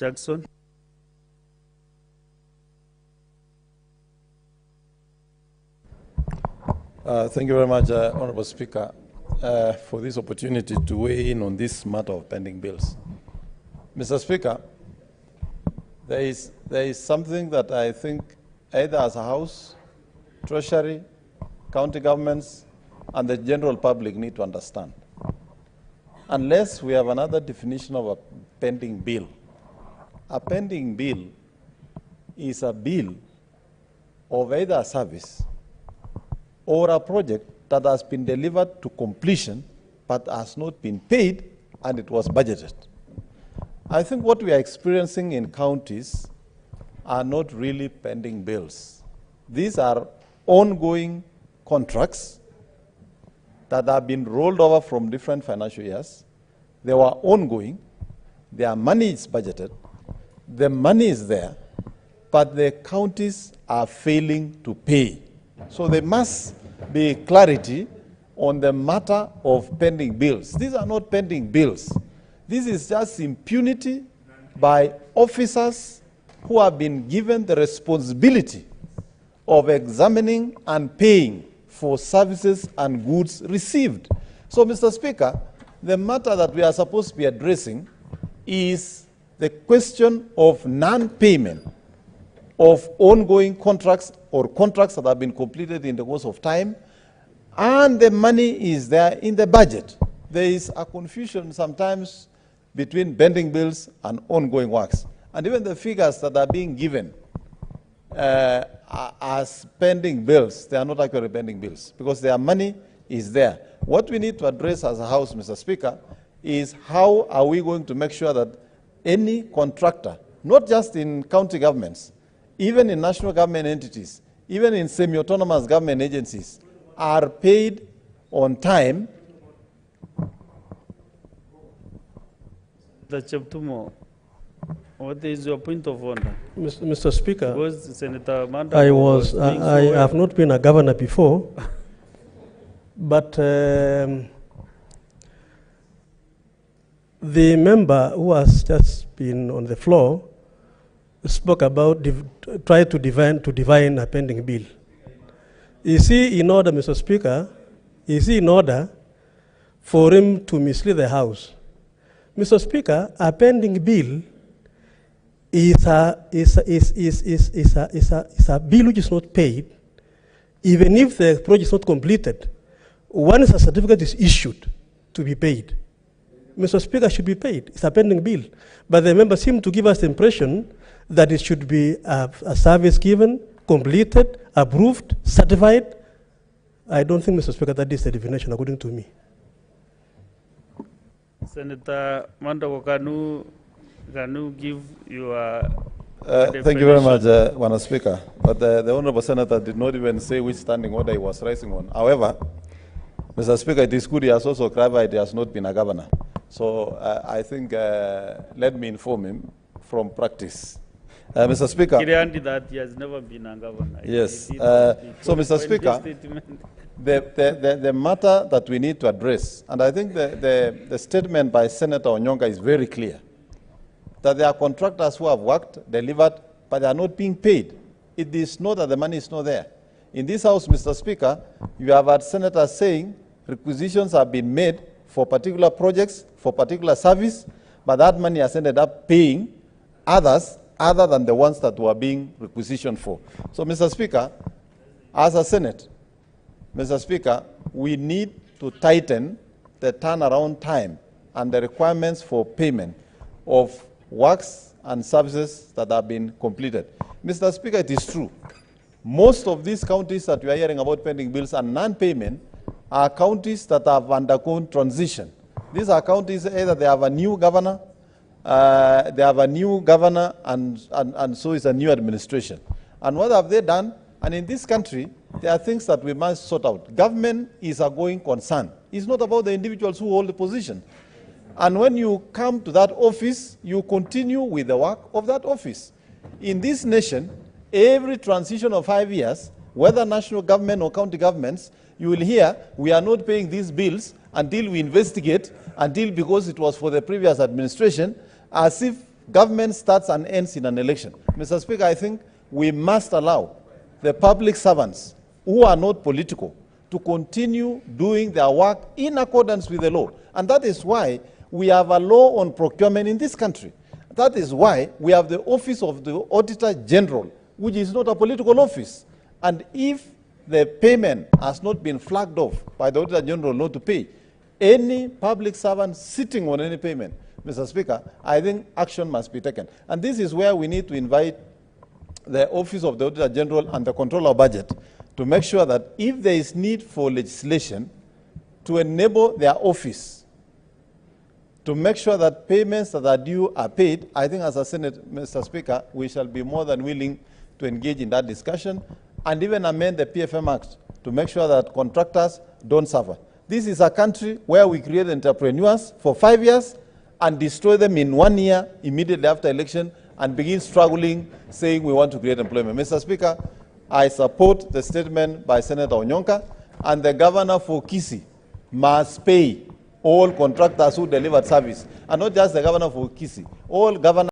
Jackson. Thank you very much, Honorable Speaker, for this opportunity to weigh in on this matter of pending bills. Mr. Speaker, there is something that I think either as a House, Treasury, county governments, and the general public need to understand. Unless we have another definition of a pending bill is a bill of either a service or a project that has been delivered to completion but has not been paid and it was budgeted. I think what we are experiencing in counties are not really pending bills. These are ongoing contracts that have been rolled over from different financial years. They were ongoing. Their money is budgeted. The money is there, but the counties are failing to pay. So there must be clarity on the matter of pending bills. These are not pending bills. This is just impunity by officers who have been given the responsibility of examining and paying for services and goods received. So, Mr. Speaker, the matter that we are supposed to be addressing is the question of non-payment of ongoing contracts or contracts that have been completed in the course of time, and the money is there in the budget. There is a confusion sometimes between pending bills and ongoing works. And even the figures that are being given as pending bills, they are not actually pending bills because their money is there. What we need to address as a House, Mr. Speaker, is how are we going to make sure that any contractor, not just in county governments, even in national government entities, even in semi-autonomous government agencies, are paid on time. What is your point of order? Mr. Speaker, Because Senator Mandago I have not been a governor before, but the member who has just been on the floor spoke about try to divine a pending bill. Is he in order, Mr. Speaker? Is he in order for him to mislead the House? Mr. Speaker, a pending bill is a bill which is not paid, even if the project is not completed. Once a certificate is issued to be paid, Mr. Speaker, should be paid. It's a pending bill. But the members seem to give us the impression that it should be a service given, completed, approved, certified. I don't think, Mr. Speaker, that is the definition according to me. Senator Mandago, can you give your Thank you very much, Mr. Speaker. But the Honourable Senator did not even say which standing order he was rising on. However, Mr. Speaker, it is good he has also clarified he has not been a governor. So I think let me inform him from practice. Mr. Speaker. That he has never been a governor. Yes. So, Mr. Speaker, the matter that we need to address, and I think the statement by Senator Onyonga is very clear, that there are contractors who have worked, delivered, but they are not being paid. It is not that the money is not there. In this House, Mr. Speaker, you have had senators saying requisitions have been made for particular projects, for particular service, but that money has ended up paying others other than the ones that were being requisitioned for. So, Mr. Speaker, as a Senate, Mr. Speaker, we need to tighten the turnaround time and the requirements for payment of works and services that have been completed. Mr. Speaker, it is true. Most of these counties that we are hearing about pending bills and non-payment are counties that have undergone transition. These are counties either they have a new governor, and so is a new administration. And what have they done? And in this country, there are things that we must sort out. Government is a going concern. It's not about the individuals who hold the position. And when you come to that office, you continue with the work of that office. In this nation, every transition of 5 years, whether national government or county governments, you will hear, we are not paying these bills until we investigate, until because it was for the previous administration, as if Government starts and ends in an election. Mr. Speaker, I think we must allow the public servants who are not political to continue doing their work in accordance with the law. And that is why we have a law on procurement in this country. That is why we have the office of the Auditor General, which is not a political office. And if the payment has not been flagged off by the Auditor General not to pay, any public servant sitting on any payment, Mr. Speaker, I think action must be taken. And this is where we need to invite the Office of the Auditor General and the Controller of Budget to make sure that if there is need for legislation to enable their office to make sure that payments that are due are paid, I think as a Senate, Mr. Speaker, we shall be more than willing to engage in that discussion and even amend the PFM Act to make sure that contractors don't suffer. This is a country where we create entrepreneurs for 5 years and destroy them in 1 year immediately after election and begin struggling saying we want to create employment. Mr. Speaker, I support the statement by Senator Onyonka, and the governor for Sisi must pay all contractors who delivered service, and not just the governor for Sisi, all governors